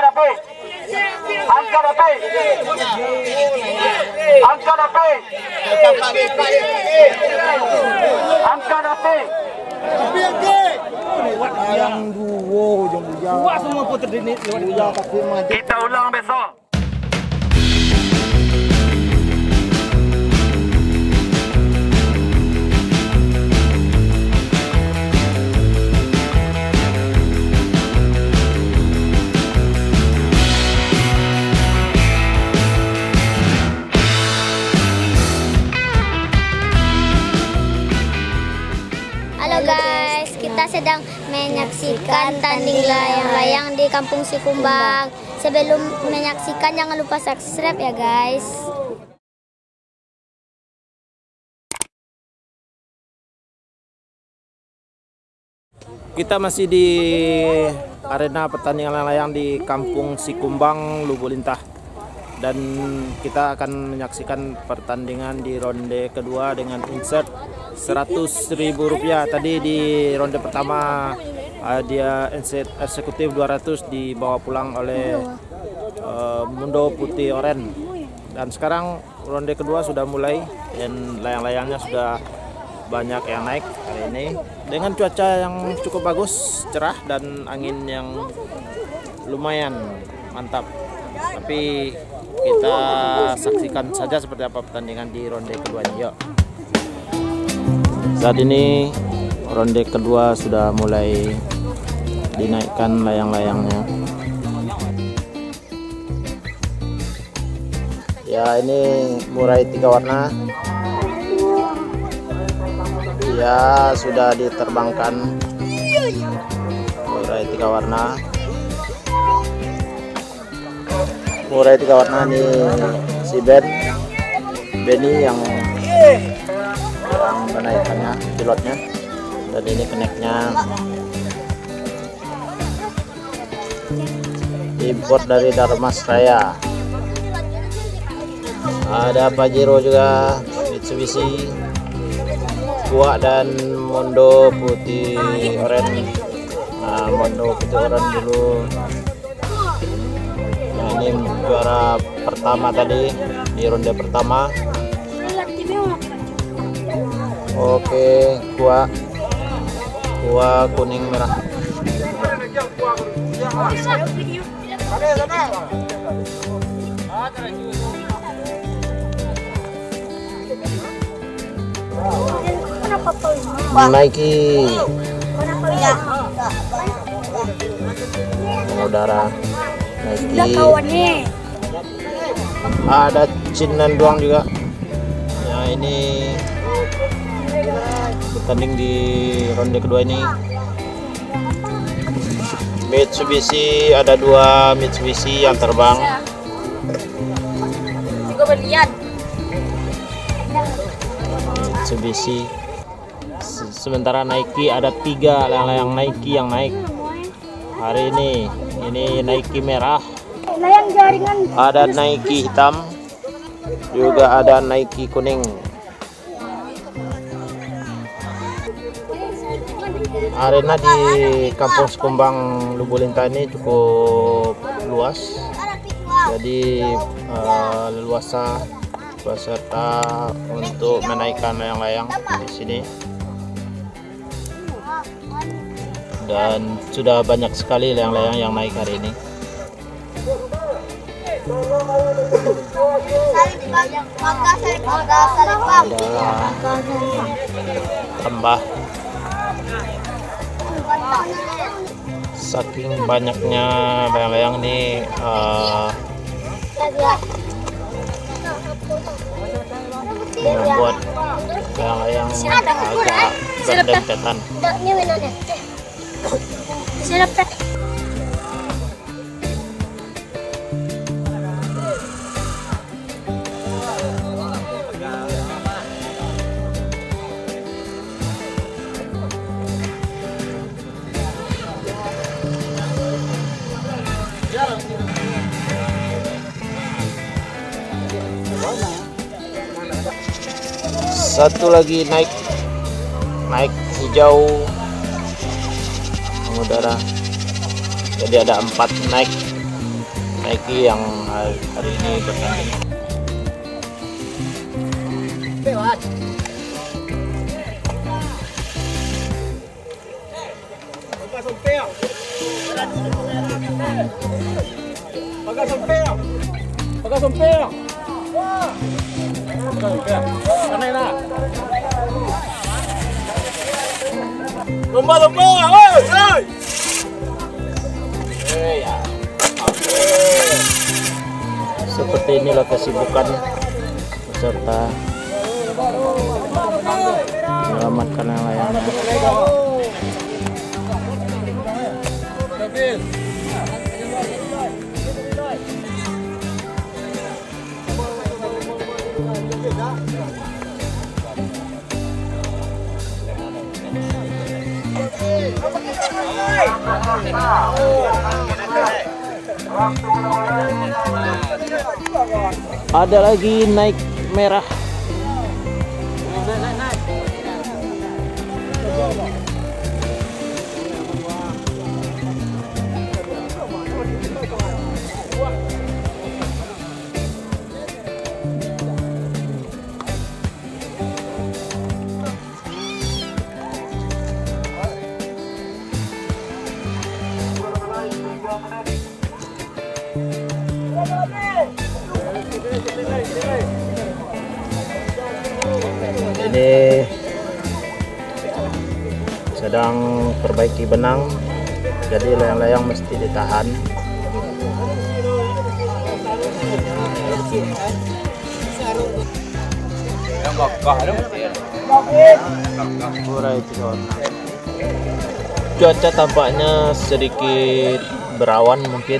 api. Angkat api. Angkat api. Angkat api. Yang dua semua putri ini Kita ulang besok. Halo guys, kita sedang menyaksikan tanding layang-layang di Kampung Sikumbang. Sebelum menyaksikan jangan lupa subscribe ya guys. Kita masih di arena pertandingan layang di Kampung Sikumbang, Lubuk Lintah. Dan kita akan menyaksikan pertandingan di ronde kedua dengan insert Rp100.000. Tadi di ronde pertama dia insert eksekutif 200 dibawa pulang oleh Mundo Putih Oren. Dan sekarang ronde kedua sudah mulai dan layang-layangnya sudah banyak yang naik hari ini dengan cuaca yang cukup bagus, cerah dan angin yang lumayan mantap. Tapi kita saksikan saja seperti apa pertandingan di ronde keduanya. Yuk. Saat ini ronde kedua sudah mulai dinaikkan layang-layangnya. Ya, ini murai 3 warna. Ya, sudah diterbangkan murai 3 warna. Murai 3 warna nih si Benny yang menaikkannya, pilotnya, dan ini keneknya import dari Darmas Raya. Ada Pajero juga, Mitsubishi, Kuak dan Mondo Putih Oren. Nah, Mondo Putih Oren dulu. Nah, ini juara pertama tadi di ronde pertama. Oke, kuah kuning merah. Nike udara Nike. Ada Cinan doang juga. Ya, ini bertanding di ronde kedua ini. Mitsubishi, ada 2 Mitsubishi yang terbang. Mitsubishi. Sementara Nike ada 3 layang-layang Nike yang naik hari ini. Ini Nike merah. Layang jaringan. Ada Nike hitam. Juga ada Nike kuning. Arena di Kampung Sikumbang Lubuk Lintah ini cukup luas. Jadi leluasa peserta untuk menaikkan layang-layang di sini. Dan sudah banyak sekali layang-layang yang naik hari ini. Tambah saking banyaknya layang-layang ini membuat layang-layang agak berdempetan. Satu lagi naik hijau mengudara, jadi ada 4 naik Nike yang hari ini bertanding. Seperti inilah kesibukan peserta menyelamatkan layang-layang. Ada lagi naik merah. Ini sedang perbaiki benang, jadi layang-layang mesti ditahan. Cuaca tampaknya sedikit berawan, mungkin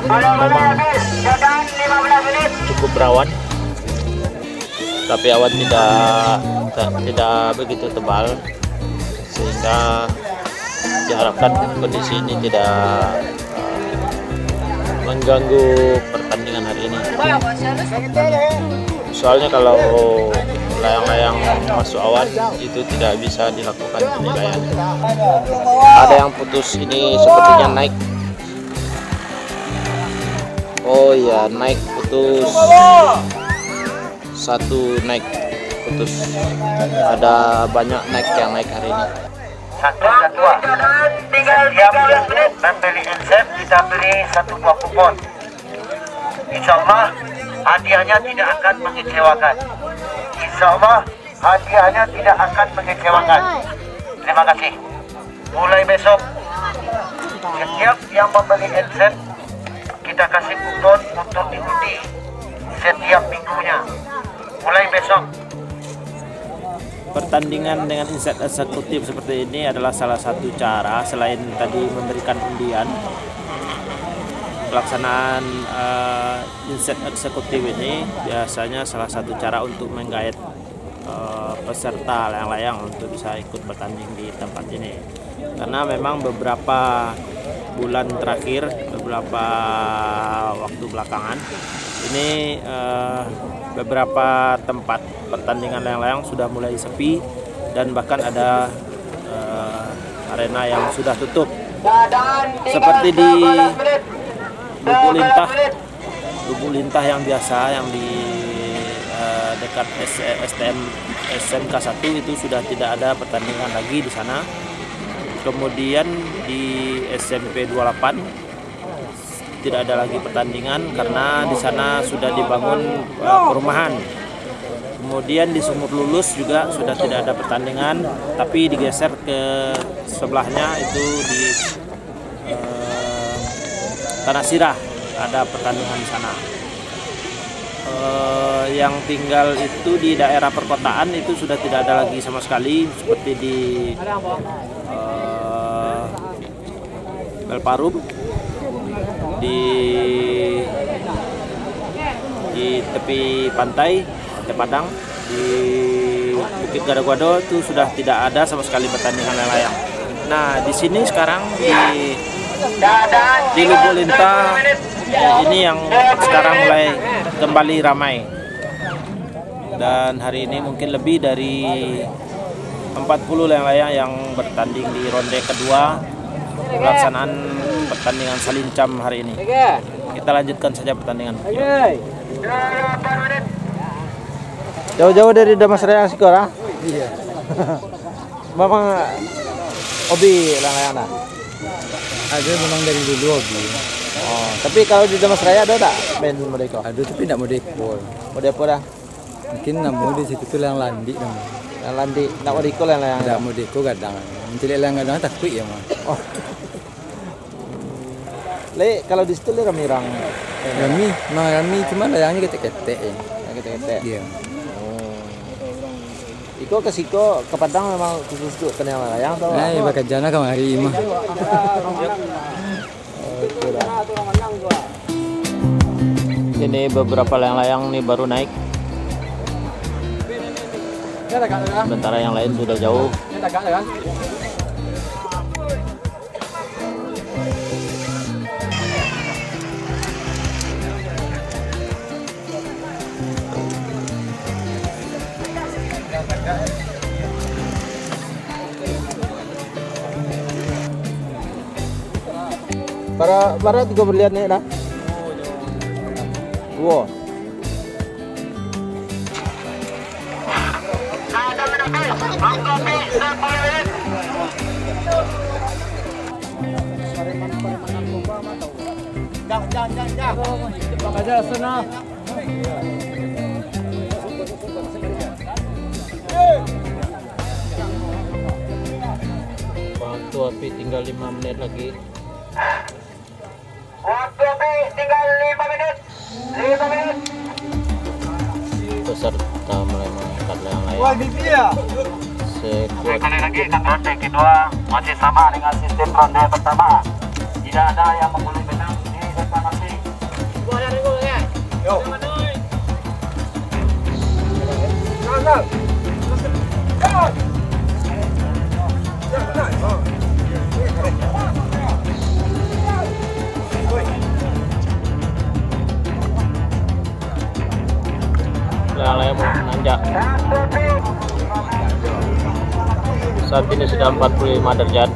memang cukup berawan, tapi awan tidak begitu tebal, sehingga diharapkan kondisi ini tidak mengganggu pertandingan hari ini. Soalnya kalau layang-layang masuk awan itu tidak bisa dilakukan penilaian. Ada yang putus, ini sepertinya naik. Oh ya, naik putus. Satu naik putus. Ada banyak naik yang naik hari ini. Satu dan dua. Setiap yang membeli inset kita beri 1 buah kupon. Insya Allah hadiahnya tidak akan mengecewakan. Insya Allah hadiahnya tidak akan mengecewakan. Terima kasih. Mulai besok setiap yang membeli inset kita kasih kupon untuk diundi setiap minggunya. Mulai besok. Pertandingan dengan inset eksekutif seperti ini adalah salah satu cara, selain tadi memberikan undian. Pelaksanaan inset eksekutif ini biasanya salah satu cara untuk menggait peserta layang-layang untuk bisa ikut bertanding di tempat ini. Karena memang beberapa bulan terakhir, beberapa waktu belakangan ini beberapa tempat pertandingan layang-layang sudah mulai sepi, dan bahkan ada arena yang sudah tutup, seperti di Lubuk Lintah yang biasa, yang di dekat SMK 1 itu sudah tidak ada pertandingan lagi di sana. Kemudian di SMP 28 tidak ada lagi pertandingan karena di sana sudah dibangun perumahan. Kemudian di Sumur Lulus juga sudah tidak ada pertandingan, tapi digeser ke sebelahnya itu di Tanah Sirah ada pertandingan di sana. Yang tinggal itu di daerah perkotaan itu sudah tidak ada lagi sama sekali, seperti di Belparum, di tepi pantai Padang, di Bukit Gado-Gado itu sudah tidak ada sama sekali pertandingan layang. Nah, di sini sekarang di Lubuk Lintah ini yang sekarang mulai kembali ramai, dan hari ini mungkin lebih dari 40 layang-layang yang bertanding di ronde kedua pelaksanaan pertandingan Salincam hari ini. Kita lanjutkan saja pertandingan. Jauh-jauh dari Damas Raya Sikora. Iya. Memang hobi layang-layang. Ada memang dari dulu hobi. Oh, tapi kalau di Damas Raya ada tak band Modeko? Ada tapi tidak Modeko. Modeko dah. Mungkin namun di situ tuh yang landi namanya. Yang landi, nak Modeko layang-layang. Tidak Modeko kadang. Nanti layang kadang takut ya mah. Oh. Le, kalau di situ le ramirang. Rami cuma layangnya ketek-ketek ya. Ketek-ketek. Iya. Iko ke Siko ke Padang memang khusus untuk kenal layang atau? Nah, bakal jana kemari mah. Ini beberapa layang-layang nih baru naik. Sementara yang lain sudah jauh. Para juga berlihat nih dah. Wow. Waktu api tinggal 5 menit lagi. Waktu api tinggal 5 menit. 5 menit. Peserta mulai mengangkat layang-layang. Wah, gitu ya. Sekali lagi kan ronde kedua masih sama dengan sistem ronde pertama. Tidak ada yang memulai benang di depan nanti. Yo. Layang-layang menanjak. Saat ini sudah 45 derajat.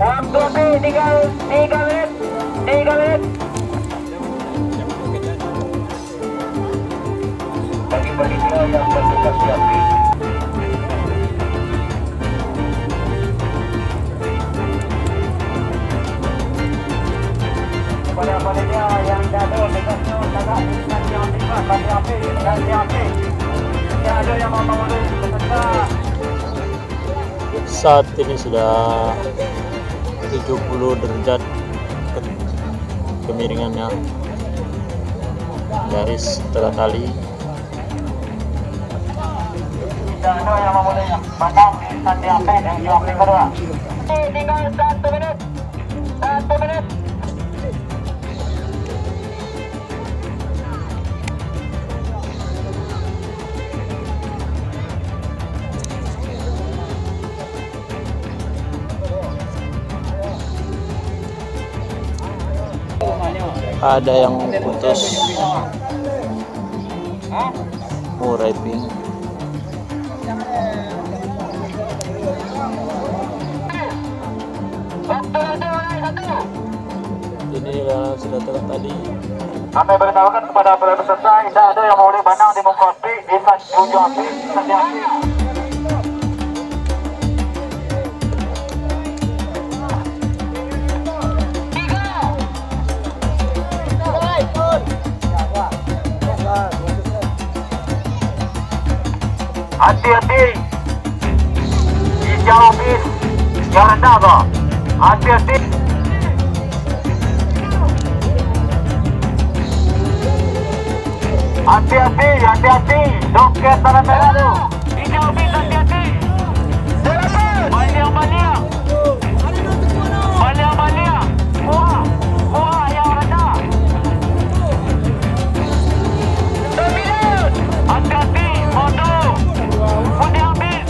Waktu api tinggal 3 menit. 3 menit. Bagi panitia yang bertugas di api. Kepada panitia yang ada tugasnya agak instansi api, bagi api, instansi api. Tidak ada yang mau mengurus peserta. Saat ini sudah 70 derajat kemiringannya, garis tengah tali. Tidak ada yang memulai pandang di instansi api dan di api kedua. Tinggal 1 menit. 1 menit. Ada yang putus. Oh, raping. Ini sudah tengah tadi. Kami beritahukan kepada para peserta tidak ada yang memulai bandang di muka api, di ujung api, instansi api. Hati-hati, hijau bis yang rendah kok. Hati-hati. Hati-hati, hati-hati. Doket tanah merah tu. Hijau bis, hati-hati. Baliang-baliang. Baliang-baliang. Buah yang rendah. Hati-hati, motor. Putih habis.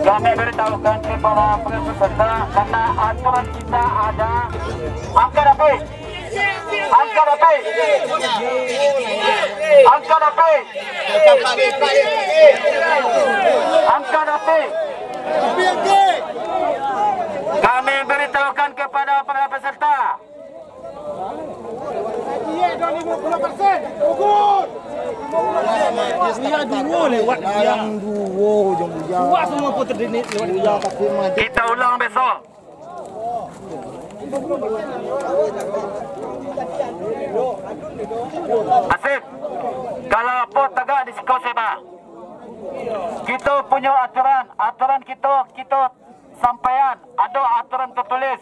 Kami beritahukan kepada peserta karena aturan kita ada angkat api. Angkat api. Angkat api. Angkat api. Kami beritahukan kepada para peserta. Dia dua lewat yang dua jom dia. Buat semua pun terdiri lewat dia. Kita ulang besok. Asif, kalau pot tegak di Sikau Seba. Kita punya aturan kita sampaian. Ada aturan tertulis.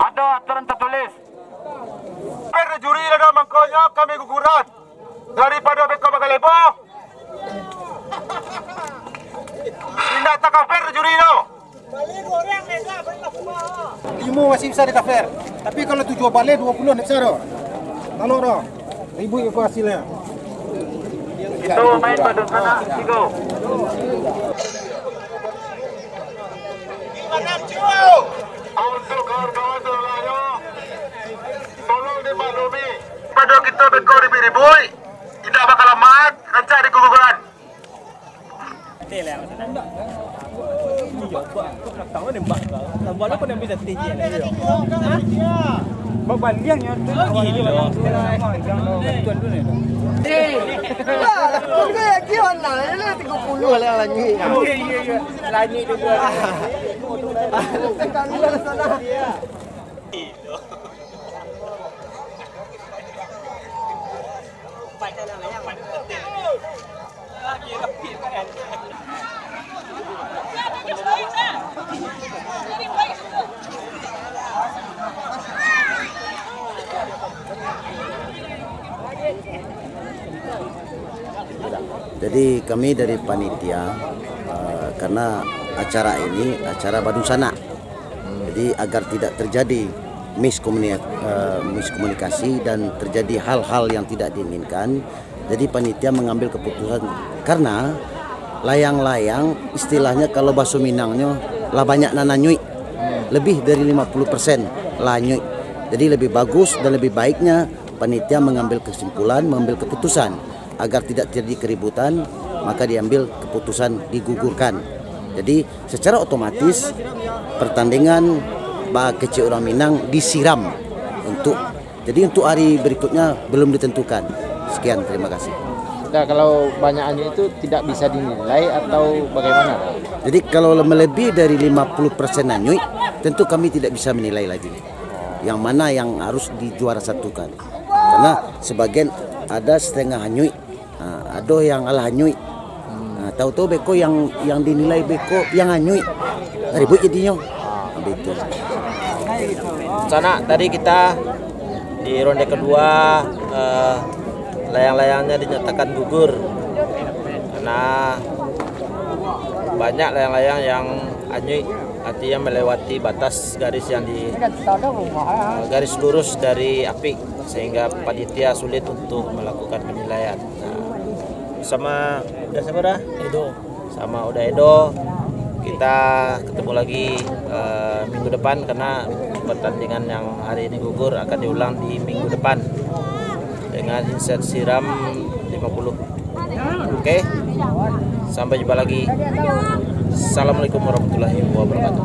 Ada aturan tertulis. Juri ada mangkanya kami guguran daripada beko bakal lebo. Tidak tak kafir juri no. Lima masih bisa dikafir. Tapi kalau 7 balik 20 nak cara. Kalau dah. Ribu itu hasilnya. Itu main pada sana Sigo. Untuk kawan-kawan semuanya, tolong dimaklumi. Pada kita beko ribu-ribui, tidak bakal amat, rancang di guguran. Jadi kami dari panitia karena acara ini acara Badusana, jadi agar tidak terjadi miskomunikasi dan terjadi hal-hal yang tidak diinginkan, jadi panitia mengambil keputusan karena layang-layang istilahnya kalau bahasa Minangnya lah banyak nananyui, lebih dari 50% lanyui. Jadi lebih bagus dan lebih baiknya panitia mengambil kesimpulan, mengambil keputusan agar tidak terjadi keributan, maka diambil keputusan digugurkan. Jadi secara otomatis pertandingan kecil orang Minang disiram untuk hari berikutnya belum ditentukan. Sekian, terima kasih. Nah, kalau banyakannya itu tidak bisa dinilai atau bagaimana? Jadi kalau melebihi dari 50% anyui, tentu kami tidak bisa menilai lagi. Yang mana yang harus dijuara satukan. Karena sebagian ada setengah anyui, ada yang alah anyui. Tahu-tahu beko yang dinilai beko yang anyui, ribut jadinya. Begitu. Sana tadi kita di ronde kedua layang-layangnya dinyatakan gugur karena banyak layang-layang yang anyui, artinya melewati batas garis yang garis lurus dari api, sehingga panitia sulit untuk melakukan penilaian. Sama Edo kita ketemu lagi minggu depan, karena pertandingan yang hari ini gugur akan diulang di minggu depan dengan inset siram 50. Oke, sampai jumpa lagi. Assalamualaikum warahmatullahi wabarakatuh.